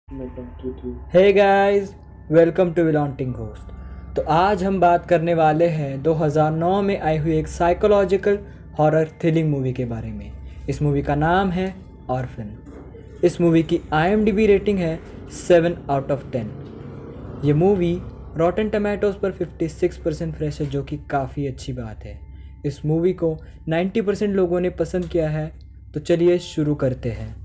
Hey guys, welcome to विलॉन्टिंग host. तो आज हम बात करने वाले हैं 2009 में आई हुई एक साइकोलॉजिकल हॉरर थ्रिलिंग मूवी के बारे में। इस मूवी का नाम है ऑर्फन। इस मूवी की IMDb रेटिंग है 7 आउट ऑफ 10। ये मूवी रॉटन टमाटोज पर 56% फ्रेश है, जो कि काफ़ी अच्छी बात है। इस मूवी को 90% लोगों ने पसंद किया है। तो चलिए शुरू करते हैं।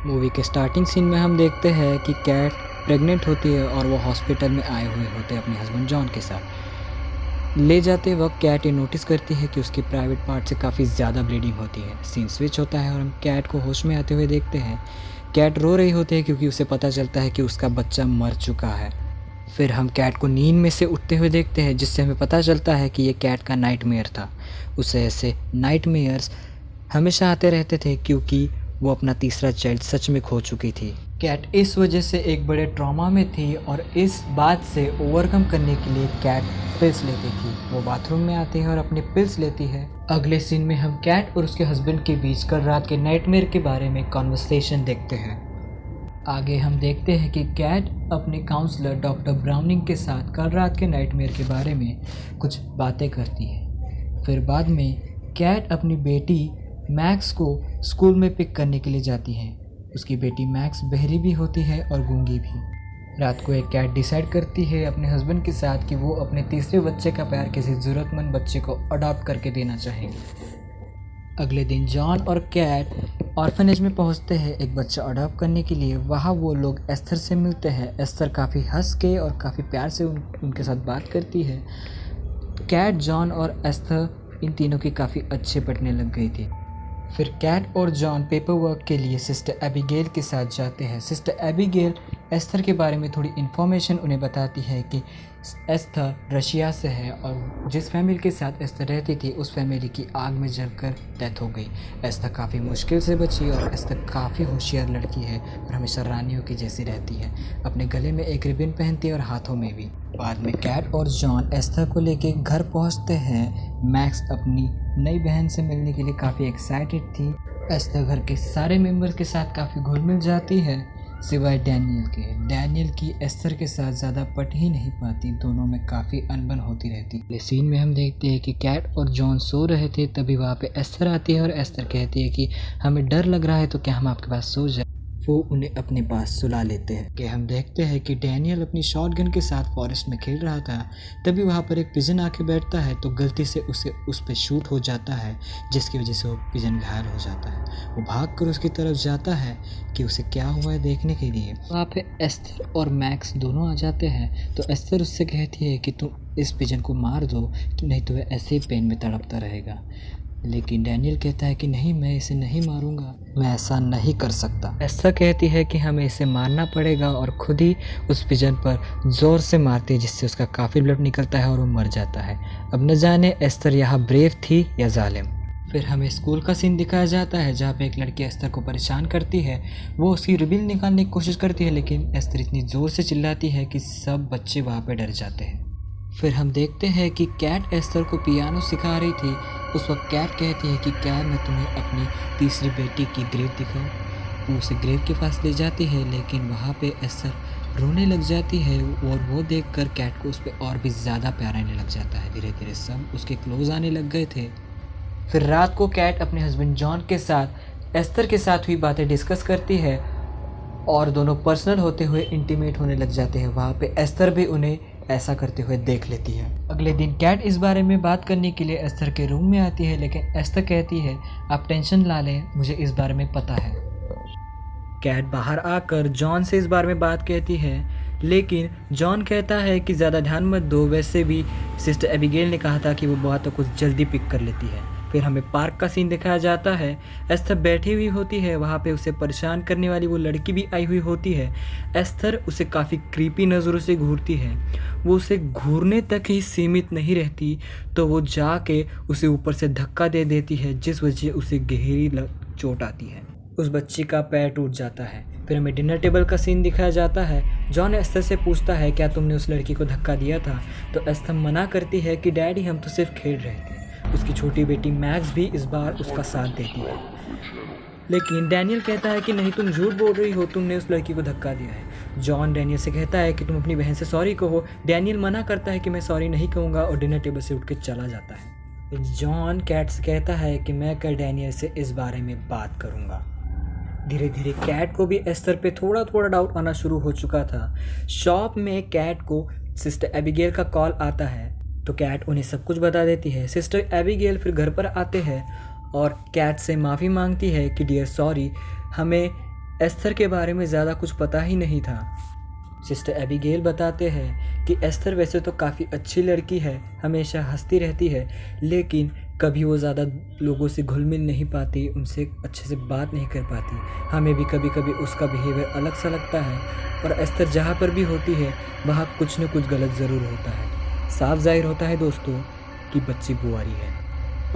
मूवी के स्टार्टिंग सीन में हम देखते हैं कि कैट प्रेग्नेंट होती है और वो हॉस्पिटल में आए हुए होते हैं अपने हस्बैंड जॉन के साथ। ले जाते वक्त कैट ये नोटिस करती है कि उसकी प्राइवेट पार्ट से काफ़ी ज़्यादा ब्लीडिंग होती है। सीन स्विच होता है और हम कैट को होश में आते हुए देखते हैं। कैट रो रही होती है क्योंकि उसे पता चलता है कि उसका बच्चा मर चुका है। फिर हम कैट को नींद में से उठते हुए देखते हैं, जिससे हमें पता चलता है कि ये कैट का नाइटमेयर था। उसे ऐसे नाइटमेयर्स हमेशा आते रहते थे क्योंकि वो अपना तीसरा चाइल्ड सच में खो चुकी थी। कैट इस वजह से एक बड़े ट्रॉमा में थी और इस बात से ओवरकम करने के लिए कैट पिल्स लेती थी। वो बाथरूम में आती है और अपने पिल्स लेती है। अगले सीन में हम कैट और उसके हस्बैंड के बीच कल रात के नाइटमेयर के बारे में कॉन्वर्सेशन देखते हैं। आगे हम देखते हैं कि कैट अपने काउंसलर डॉक्टर ब्राउनिंग के साथ कल रात के नाइटमेयर के बारे में कुछ बातें करती है। फिर बाद में कैट अपनी बेटी मैक्स को स्कूल में पिक करने के लिए जाती है। उसकी बेटी मैक्स बहरी भी होती है और गूंगी भी। रात को एक कैट डिसाइड करती है अपने हस्बैंड के साथ कि वो अपने तीसरे बच्चे का प्यार किसी ज़रूरतमंद बच्चे को अडॉप्ट करके देना चाहेंगे। अगले दिन जॉन और कैट ऑर्फनेज में पहुंचते हैं एक बच्चा अडॉप्ट करने के लिए। वहाँ वो लोग एस्थर से मिलते हैं। एस्थर काफ़ी हंस के और काफ़ी प्यार से उनके साथ बात करती है। कैट, जॉन और एस्थर इन तीनों की काफ़ी अच्छे पटने लग गई थी। फिर कैट और जॉन पेपर वर्क के लिए सिस्टर एबिगेल के साथ जाते हैं। सिस्टर एबिगेल एस्थर के बारे में थोड़ी इन्फॉर्मेशन उन्हें बताती है कि एस्थर रशिया से है और जिस फैमिली के साथ एस्थर रहती थी उस फैमिली की आग में जलकर डेथ हो गई। एस्थर काफ़ी मुश्किल से बची और एस्थर काफ़ी होशियार लड़की है और हमेशा रानियों की जैसी रहती है। अपने गले में एक रिबन पहनती है और हाथों में भी। बाद में कैट और जॉन एस्थर को लेके घर पहुंचते हैं। मैक्स अपनी नई बहन से मिलने के लिए काफ़ी एक्साइटेड थी। एस्थर घर के सारे मेंबर्स के साथ काफ़ी घुल मिल जाती है सिवाय डैनियल के। डैनियल की एस्थर के साथ ज़्यादा पट ही नहीं पाती, दोनों में काफ़ी अनबन होती रहती। इस सीन में हम देखते हैं कि कैट और जॉन सो रहे थे, तभी वहाँ पे एस्थर आती है और एस्थर कहती है कि हमें डर लग रहा है तो क्या हम आपके पास सो जाए। वो उन्हें अपने पास सुला लेते हैं। कि हम देखते हैं कि डैनियल अपनी शॉटगन के साथ फॉरेस्ट में खेल रहा था, तभी वहाँ पर एक पिजन आके बैठता है तो गलती से उसे उस पर शूट हो जाता है, जिसकी वजह से वो पिजन घायल हो जाता है। वो भागकर उसकी तरफ जाता है कि उसे क्या हुआ है देखने के लिए। वहाँ पे एस्थर और मैक्स दोनों आ जाते हैं तो एस्थर उससे कहती है कि तुम इस पिजन को मार दो, नहीं तो वह ऐसे ही पेन में तड़पता रहेगा। लेकिन डैनियल कहता है कि नहीं, मैं इसे नहीं मारूंगा, मैं ऐसा नहीं कर सकता। ऐसा कहती है कि हमें इसे मारना पड़ेगा और खुद ही उस पिजन पर ज़ोर से मारती है, जिससे उसका काफ़ी ब्लड निकलता है और वो मर जाता है। अब न जाने एस्थर यहाँ ब्रेव थी या जालिम। फिर हमें स्कूल का सीन दिखाया जाता है जहाँ पे एक लड़की एस्थर को परेशान करती है। वो उसकी रिबन निकालने की कोशिश करती है, लेकिन एस्थर इतनी ज़ोर से चिल्लाती है कि सब बच्चे वहाँ पर डर जाते हैं। फिर हम देखते हैं कि कैट एस्थर को पियानो सिखा रही थी। उस वक्त कैट कहती है कि क्या मैं तुम्हें अपनी तीसरी बेटी की ग्रेव दिखाऊं। वो उसे ग्रेव के पास ले जाती है, लेकिन वहाँ पे एस्थर रोने लग जाती है और वो देखकर कैट को उस पर और भी ज़्यादा प्यार आने लग जाता है। धीरे धीरे सब उसके क्लोज आने लग गए थे। फिर रात को कैट अपने हस्बैंड जॉन के साथ एस्थर के साथ हुई बातें डिस्कस करती है और दोनों पर्सनल होते हुए इंटीमेट होने लग जाते हैं। वहाँ पे एस्थर भी उन्हें ऐसा करते हुए देख लेती है। अगले दिन कैट इस बारे में बात करने के लिए एस्थर के रूम में आती है, लेकिन एस्थर कहती है आप टेंशन ना लें, मुझे इस बारे में पता है। कैट बाहर आकर जॉन से इस बारे में बात कहती है, लेकिन जॉन कहता है कि ज़्यादा ध्यान मत दो, वैसे भी सिस्टर एबिगेल ने कहा था कि वो बहुत कुछ जल्दी पिक कर लेती है। फिर हमें पार्क का सीन दिखाया जाता है। एस्थर बैठी हुई होती है, वहाँ पे उसे परेशान करने वाली वो लड़की भी आई हुई होती है। एस्थर उसे काफ़ी क्रीपी नज़रों से घूरती है। वो उसे घूरने तक ही सीमित नहीं रहती, तो वो जाके उसे ऊपर से धक्का दे देती है, जिस वजह उसे गहरी चोट आती है। उस बच्ची का पैर टूट जाता है। फिर हमें डिनर टेबल का सीन दिखाया जाता है। जॉन एस्थर से पूछता है क्या तुमने उस लड़की को धक्का दिया था, तो एस्थर मना करती है कि डैडी हम तो सिर्फ खेल रहे थे। उसकी छोटी बेटी मैक्स भी इस बार उसका साथ देती है। लेकिन डैनियल कहता है कि नहीं, तुम झूठ बोल रही हो, तुमने उस लड़की को धक्का दिया है। जॉन डैनियल से कहता है कि तुम अपनी बहन से सॉरी कहो। डैनियल मना करता है कि मैं सॉरी नहीं कहूँगा और डिनर टेबल से उठ के चला जाता है। जॉन कैट से कहता है कि मैं कल डैनियल से इस बारे में बात करूँगा। धीरे धीरे कैट को भी एस्थर पे थोड़ा थोड़ा डाउट आना शुरू हो चुका था। शॉप में कैट को सिस्टर एबिगेल का कॉल आता है तो कैट उन्हें सब कुछ बता देती है। सिस्टर एबिगेल फिर घर पर आते हैं और कैट से माफ़ी मांगती है कि डियर सॉरी, हमें एस्थर के बारे में ज़्यादा कुछ पता ही नहीं था। सिस्टर एबिगेल बताते हैं कि एस्थर वैसे तो काफ़ी अच्छी लड़की है, हमेशा हंसती रहती है, लेकिन कभी वो ज़्यादा लोगों से घुल मिल नहीं पाती, उनसे अच्छे से बात नहीं कर पाती। हमें भी कभी कभी उसका बिहेवियर अलग सा लगता है और एस्थर जहाँ पर भी होती है वहाँ कुछ न कुछ गलत ज़रूर होता है। साफ जाहिर होता है दोस्तों कि बच्ची बुआरी है।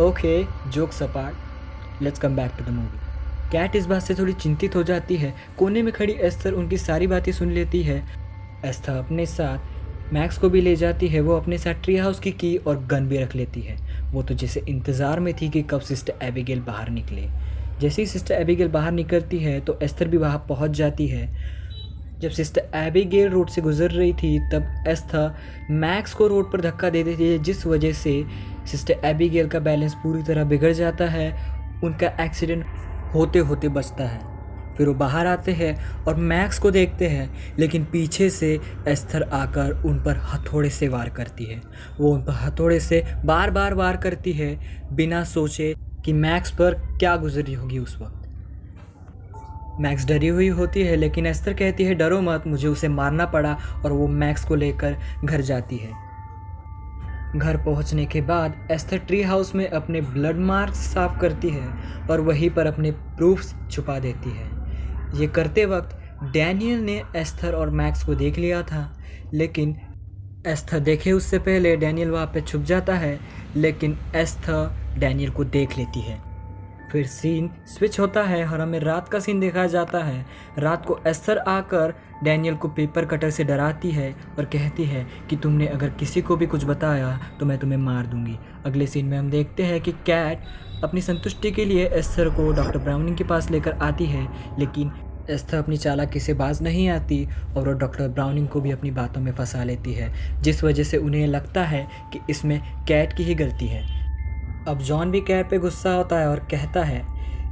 Okay, jokes apart, let's come back to the movie. Kat इस बात से थोड़ी चिंतित हो जाती है। कोने में खड़ी एस्थर उनकी सारी बातें सुन लेती है। एस्थर अपने साथ मैक्स को भी ले जाती है। वो अपने साथ ट्री हाउस की की और गन भी रख लेती है। वो तो जैसे इंतज़ार में थी कि कब सिस्टर एबिगेल बाहर निकले। जैसे ही सिस्टर एबिगेल बाहर निकलती है तो एस्थर भी वहाँ पहुँच जाती है। जब सिस्टर एबिगेल रोड से गुजर रही थी तब एस्थर मैक्स को रोड पर धक्का दे देती है, जिस वजह से सिस्टर एबिगेल का बैलेंस पूरी तरह बिगड़ जाता है। उनका एक्सीडेंट होते होते बचता है। फिर वो बाहर आते हैं और मैक्स को देखते हैं, लेकिन पीछे से एस्थर आकर उन पर हथौड़े से वार करती है। वो उन पर हथौड़े से बार बार वार करती है बिना सोचे कि मैक्स पर क्या गुजरी होगी उस वक्त। मैक्स डरी हुई होती है, लेकिन एस्थर कहती है डरो मत, मुझे उसे मारना पड़ा, और वो मैक्स को लेकर घर जाती है। घर पहुंचने के बाद एस्थर ट्री हाउस में अपने ब्लड मार्क्स साफ करती है और वहीं पर अपने प्रूफ्स छुपा देती है। ये करते वक्त डैनियल ने एस्थर और मैक्स को देख लिया था, लेकिन एस्थर देखे उससे पहले डैनियल वहाँ पे छुप जाता है, लेकिन एस्थर डैनियल को देख लेती है। फिर सीन स्विच होता है और हमें रात का सीन दिखाया जाता है। रात को एस्थर आकर डैनियल को पेपर कटर से डराती है और कहती है कि तुमने अगर किसी को भी कुछ बताया तो मैं तुम्हें मार दूंगी। अगले सीन में हम देखते हैं कि कैट अपनी संतुष्टि के लिए एस्थर को डॉक्टर ब्राउनिंग के पास लेकर आती है, लेकिन एस्थर अपनी चालाकी से बाज नहीं आती और वो डॉक्टर ब्राउनिंग को भी अपनी बातों में फंसा लेती है, जिस वजह से उन्हें लगता है कि इसमें कैट की ही गलती है। अब जॉन भी कैट पे गुस्सा होता है और कहता है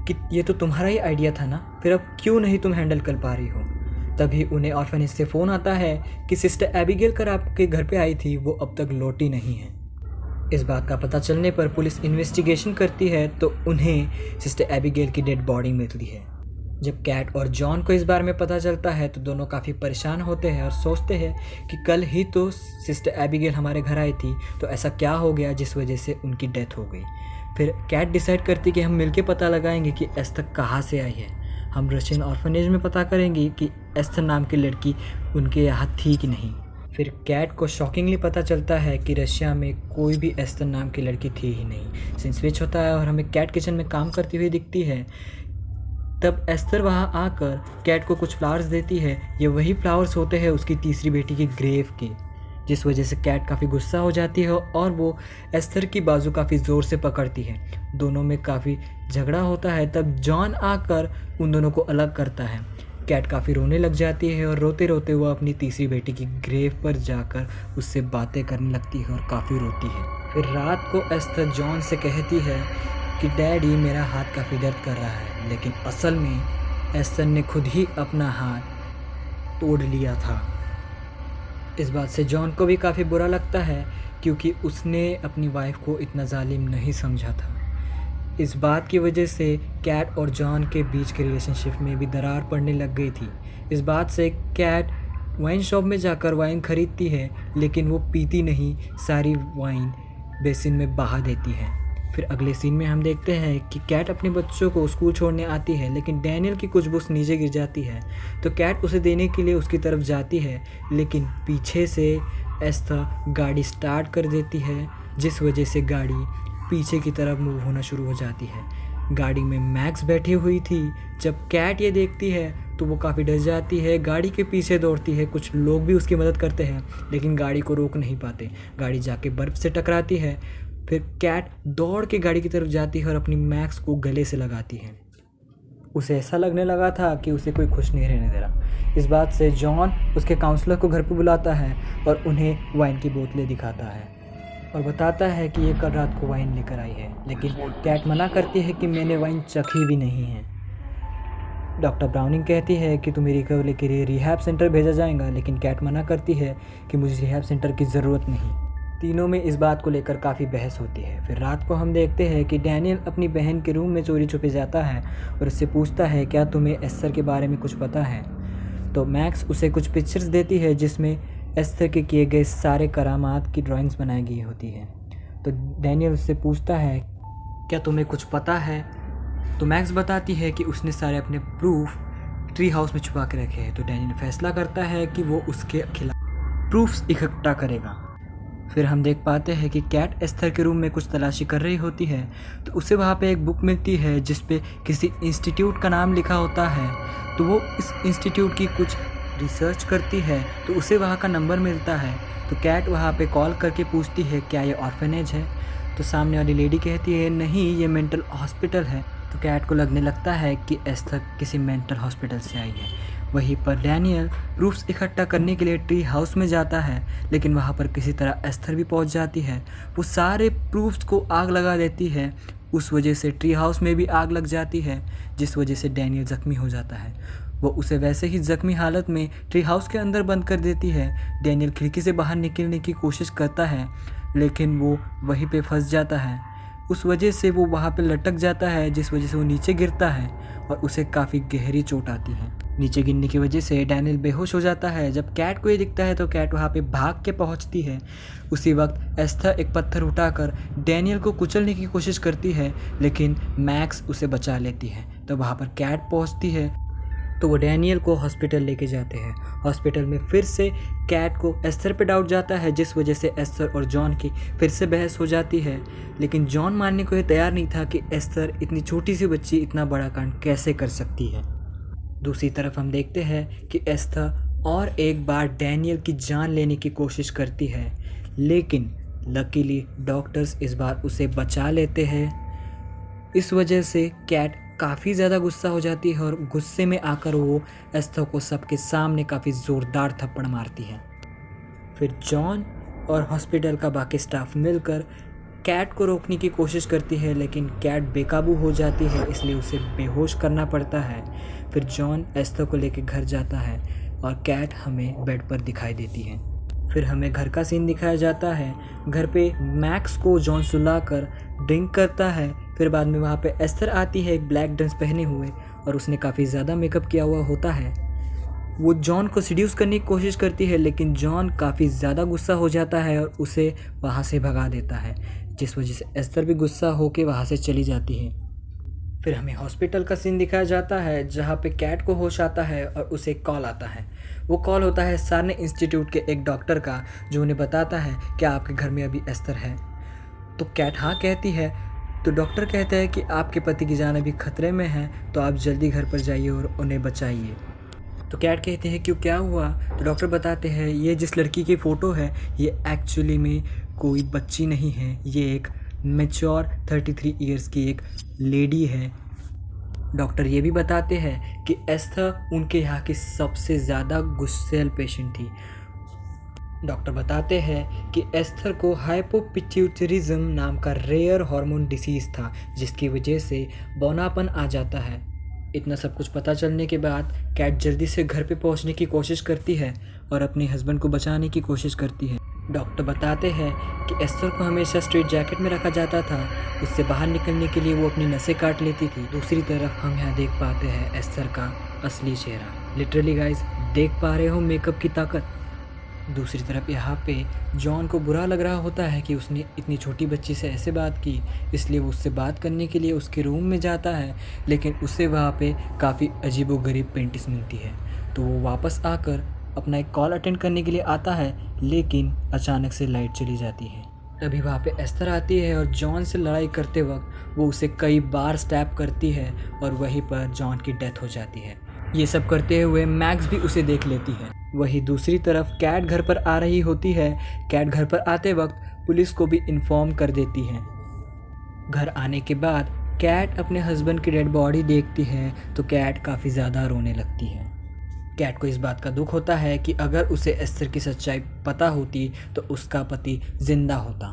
कि ये तो तुम्हारा ही आइडिया था ना, फिर अब क्यों नहीं तुम हैंडल कर पा रही हो। तभी उन्हें ऑर्फनेज से फ़ोन आता है कि सिस्टर एबिगेल कर आपके घर पे आई थी, वो अब तक लौटी नहीं है। इस बात का पता चलने पर पुलिस इन्वेस्टिगेशन करती है तो उन्हें सिस्टर एबिगेल की डेड बॉडी मिलती है। जब कैट और जॉन को इस बारे में पता चलता है तो दोनों काफ़ी परेशान होते हैं और सोचते हैं कि कल ही तो सिस्टर एबिगेल हमारे घर आई थी, तो ऐसा क्या हो गया जिस वजह से उनकी डेथ हो गई। फिर कैट डिसाइड करती कि हम मिलके पता लगाएंगे कि एस्थर कहाँ से आई है। हम रशियन ऑर्फनेज में पता करेंगे कि एस्थर नाम की लड़की उनके यहाँ थी कि नहीं। फिर कैट को शॉकिंगली पता चलता है कि रशिया में कोई भी एस्थर नाम की लड़की थी ही नहीं। सीन स्विच होता है और हमें कैट किचन में काम करती हुई दिखती है। तब एस्थर वहाँ आकर कैट को कुछ फ्लावर्स देती है। ये वही फ्लावर्स होते हैं उसकी तीसरी बेटी के ग्रेव के, जिस वजह से कैट काफ़ी गुस्सा हो जाती है और वो एस्थर की बाजू काफ़ी ज़ोर से पकड़ती है। दोनों में काफ़ी झगड़ा होता है। तब जॉन आकर उन दोनों को अलग करता है। कैट काफ़ी रोने लग जाती है और रोते रोते वो अपनी तीसरी बेटी की ग्रेव पर जाकर उससे बातें करने लगती है और काफ़ी रोती है। फिर रात को एस्थर जॉन से कहती है कि डैडी मेरा हाथ काफ़ी दर्द कर रहा है, लेकिन असल में एस्थर ने खुद ही अपना हाथ तोड़ लिया था। इस बात से जॉन को भी काफ़ी बुरा लगता है क्योंकि उसने अपनी वाइफ को इतना जालिम नहीं समझा था। इस बात की वजह से कैट और जॉन के बीच के रिलेशनशिप में भी दरार पड़ने लग गई थी। इस बात से कैट वाइन शॉप में जाकर वाइन खरीदती है, लेकिन वो पीती नहीं, सारी वाइन बेसिन में बहा देती है। फिर अगले सीन में हम देखते हैं कि कैट अपने बच्चों को स्कूल छोड़ने आती है, लेकिन डैनियल की कुछ बुक्स नीचे गिर जाती है तो कैट उसे देने के लिए उसकी तरफ जाती है, लेकिन पीछे से एस्थर गाड़ी स्टार्ट कर देती है, जिस वजह से गाड़ी पीछे की तरफ मूव होना शुरू हो जाती है। गाड़ी में मैक्स बैठी हुई थी। जब कैट ये देखती है तो वो काफ़ी डर जाती है, गाड़ी के पीछे दौड़ती है। कुछ लोग भी उसकी मदद करते हैं, लेकिन गाड़ी को रोक नहीं पाते। गाड़ी जाके बर्फ़ से टकराती है। फिर कैट दौड़ के गाड़ी की तरफ जाती है और अपनी मैक्स को गले से लगाती है। उसे ऐसा लगने लगा था कि उसे कोई खुश नहीं रहने दे रहा। इस बात से जॉन उसके काउंसलर को घर पर बुलाता है और उन्हें वाइन की बोतलें दिखाता है और बताता है कि ये कल रात को वाइन लेकर आई है, लेकिन कैट मना करती है कि मैंने वाइन चखी भी नहीं है। डॉक्टर ब्राउनिंग कहती है कि तुम्हें रिकवरी के लिए रिहैब सेंटर भेजा जाएगा, लेकिन कैट मना करती है कि मुझे रिहैब सेंटर की ज़रूरत नहीं। तीनों में इस बात को लेकर काफ़ी बहस होती है। फिर रात को हम देखते हैं कि डैनियल अपनी बहन के रूम में चोरी छुपे जाता है और उससे पूछता है क्या तुम्हें एस्थर के बारे में कुछ पता है। तो मैक्स उसे कुछ पिक्चर्स देती है जिसमें एस्थर के किए गए सारे करामात की ड्राइंग्स बनाई गई होती है। तो डैनियल उससे पूछता है क्या तुम्हें कुछ पता है। तो मैक्स बताती है कि उसने सारे अपने प्रूफ ट्री हाउस में छुपा के रखे हैं। तो डैनियल फैसला करता है कि वो उसके खिलाफ प्रूफ्स इकट्ठा करेगा। फिर हम देख पाते हैं कि कैट एस्थर के रूम में कुछ तलाशी कर रही होती है, तो उसे वहाँ पे एक बुक मिलती है जिस पे किसी इंस्टीट्यूट का नाम लिखा होता है। तो वो इस इंस्टीट्यूट की कुछ रिसर्च करती है, तो उसे वहाँ का नंबर मिलता है। तो कैट वहाँ पे कॉल करके पूछती है क्या ये ऑर्फनेज है। तो सामने वाली लेडी कहती है नहीं, ये मेंटल हॉस्पिटल है। तो कैट को लगने लगता है कि एस्थर किसी मेंटल हॉस्पिटल से आई है। वहीं पर डैनियल प्रूफ्स इकट्ठा करने के लिए ट्री हाउस में जाता है, लेकिन वहाँ पर किसी तरह एस्थर भी पहुँच जाती है। वो सारे प्रूफ्स को आग लगा देती है। उस वजह से ट्री हाउस में भी आग लग जाती है, जिस वजह से डैनियल ज़ख्मी हो जाता है। वो उसे वैसे ही ज़ख्मी हालत में ट्री हाउस के अंदर बंद कर देती है। डैनियल खिड़की से बाहर निकलने की कोशिश करता है, लेकिन वो वहीं पे फंस जाता है। उस वजह से वो वहाँ पे लटक जाता है, जिस वजह से वो नीचे गिरता है और उसे काफ़ी गहरी चोट आती है। नीचे गिरने की वजह से डैनियल बेहोश हो जाता है। जब कैट को ये दिखता है तो कैट वहाँ पे भाग के पहुँचती है। उसी वक्त एस्थर एक पत्थर उठाकर डैनियल को कुचलने की कोशिश करती है, लेकिन मैक्स उसे बचा लेती है। तो वहाँ पर कैट पहुँचती है तो वो डैनियल को हॉस्पिटल लेके जाते हैं। हॉस्पिटल में फिर से कैट को एस्थर पे डाउट जाता है, जिस वजह से एस्थर और जॉन की फिर से बहस हो जाती है। लेकिन जॉन मानने को ये तैयार नहीं था कि एस्थर इतनी छोटी सी बच्ची इतना बड़ा कांड कैसे कर सकती है। दूसरी तरफ हम देखते हैं कि एस्थर और एक बार डैनियल की जान लेने की कोशिश करती है, लेकिन लकीली डॉक्टर्स इस बार उसे बचा लेते हैं। इस वजह से कैट काफ़ी ज़्यादा गुस्सा हो जाती है और गुस्से में आकर वो एस्थर को सबके सामने काफ़ी ज़ोरदार थप्पड़ मारती है। फिर जॉन और हॉस्पिटल का बाकी स्टाफ मिलकर कैट को रोकने की कोशिश करती है, लेकिन कैट बेकाबू हो जाती है, इसलिए उसे बेहोश करना पड़ता है। फिर जॉन एस्थर को लेकर घर जाता है और कैट हमें बेड पर दिखाई देती है। फिर हमें घर का सीन दिखाया जाता है। घर पे मैक्स को जॉन सुलाकर ड्रिंक करता है। फिर बाद में वहाँ पे एस्थर आती है एक ब्लैक ड्रेस पहने हुए, और उसने काफ़ी ज़्यादा मेकअप किया हुआ होता है। वो जॉन को सीड्यूस करने की कोशिश करती है, लेकिन जॉन काफ़ी ज़्यादा गुस्सा हो जाता है और उसे वहाँ से भगा देता है, जिस वजह से एस्थर भी गुस्सा होकर वहाँ से चली जाती है। फिर हमें हॉस्पिटल का सीन दिखाया जाता है, जहाँ पे कैट को होश आता है और उसे कॉल आता है। वो कॉल होता है सार्ने इंस्टीट्यूट के एक डॉक्टर का, जो उन्हें बताता है क्या आपके घर में अभी एस्थर है। तो कैट हाँ कहती है। तो डॉक्टर कहते हैं कि आपके पति की जान अभी खतरे में है, तो आप जल्दी घर पर जाइए और उन्हें बचाइए। तो कैट कहते हैं क्यों, क्या हुआ। तो डॉक्टर बताते हैं ये जिस लड़की की फ़ोटो है ये एक्चुअली में कोई बच्ची नहीं है, ये एक मैच्योर 33 ईयर्स की एक लेडी है। डॉक्टर ये भी बताते हैं कि एस्थर उनके यहाँ की सबसे ज़्यादा गुस्सैल पेशेंट थी। डॉक्टर बताते हैं कि एस्थर को हाइपोपिट्यूटरिज्म नाम का रेयर हार्मोन डिसीज़ था, जिसकी वजह से बौनापन आ जाता है। इतना सब कुछ पता चलने के बाद कैट जल्दी से घर पे पहुंचने की कोशिश करती है और अपने हस्बैंड को बचाने की कोशिश करती है। डॉक्टर बताते हैं कि एस्थर को हमेशा स्ट्रेट जैकेट में रखा जाता था, उससे बाहर निकलने के लिए वो अपनी नसें काट लेती थी। दूसरी तरफ हम यहाँ देख पाते हैं एस्थर का असली चेहरा। लिटरली गाइस, देख पा रहे हो मेकअप की ताकत। दूसरी तरफ यहाँ पे जॉन को बुरा लग रहा होता है कि उसने इतनी छोटी बच्ची से ऐसे बात की, इसलिए वो उससे बात करने के लिए उसके रूम में जाता है, लेकिन उसे वहाँ पे काफ़ी अजीबोगरीब पेंटिंग्स मिलती है। तो वो वापस आकर अपना एक कॉल अटेंड करने के लिए आता है, लेकिन अचानक से लाइट चली जाती है। तभी वहाँ पे एस्थर आती है और जॉन से लड़ाई करते वक्त वो उसे कई बार स्टैप करती है और वहीं पर जॉन की डेथ हो जाती है। ये सब करते हुए मैक्स भी उसे देख लेती है। वहीं दूसरी तरफ कैट घर पर आ रही होती है। कैट घर पर आते वक्त पुलिस को भी इन्फॉर्म कर देती है। घर आने के बाद कैट अपने हस्बैंड की डेड बॉडी देखती है तो कैट काफ़ी ज़्यादा रोने लगती है। कैट को इस बात का दुख होता है कि अगर उसे एस्थर की सच्चाई पता होती तो उसका पति जिंदा होता।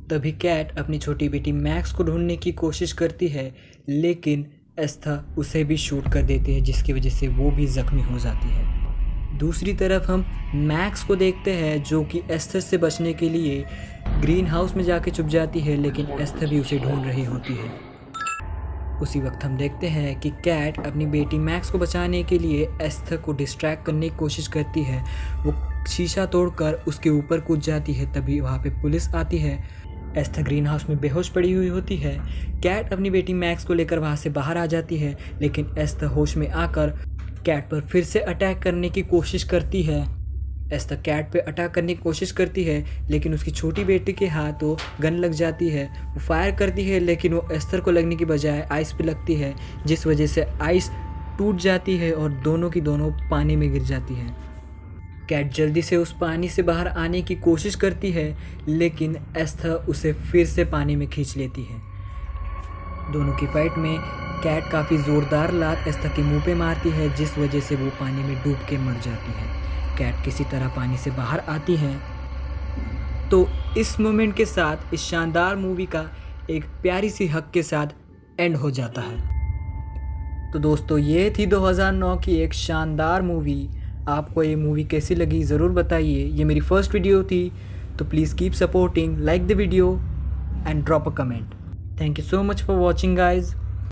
तभी कैट अपनी छोटी बेटी मैक्स को ढूंढने की कोशिश करती है, लेकिन एस्थर उसे भी शूट कर देती है, जिसकी वजह से वो भी ज़ख्मी हो जाती है। दूसरी तरफ हम मैक्स को देखते हैं, जो कि एस्थर से बचने के लिए ग्रीन हाउस में जाके छुप जाती है, लेकिन एस्थर भी उसे ढूंढ रही होती है। उसी वक्त हम देखते हैं कि कैट अपनी बेटी मैक्स को बचाने के लिए एस्थर को डिस्ट्रैक्ट करने की कोशिश करती है। वो शीशा तोड़कर उसके ऊपर कूद जाती है। तभी वहाँ पे पुलिस आती है। एस्थर ग्रीन हाउस में बेहोश पड़ी हुई होती है। कैट अपनी बेटी मैक्स को लेकर वहाँ से बाहर आ जाती है, लेकिन एस्थर होश में आकर कैट पर फिर से अटैक करने की कोशिश करती है। एस्थर कैट पे अटैक करने की कोशिश करती है, लेकिन उसकी छोटी बेटी के हाथों गन लग जाती है। वो फायर करती है, लेकिन वो एस्थर को लगने की बजाय आइस पे लगती है, जिस वजह से आइस टूट जाती है और दोनों की दोनों पानी में गिर जाती है। कैट जल्दी से उस पानी से बाहर आने की कोशिश करती है, लेकिन एस्थर उसे फिर से पानी में खींच लेती है। दोनों की फाइट में कैट काफ़ी ज़ोरदार लात एस्थर के मुंह पे मारती है, जिस वजह से वो पानी में डूब के मर जाती है। कैट किसी तरह पानी से बाहर आती है। तो इस मोमेंट के साथ इस शानदार मूवी का एक प्यारी सी हक के साथ एंड हो जाता है। तो दोस्तों, ये थी 2009 की एक शानदार मूवी। आपको ये मूवी कैसी लगी ज़रूर बताइए। ये मेरी फर्स्ट वीडियो थी, तो please keep supporting, like the video and drop a comment. Thank you so much for watching guys.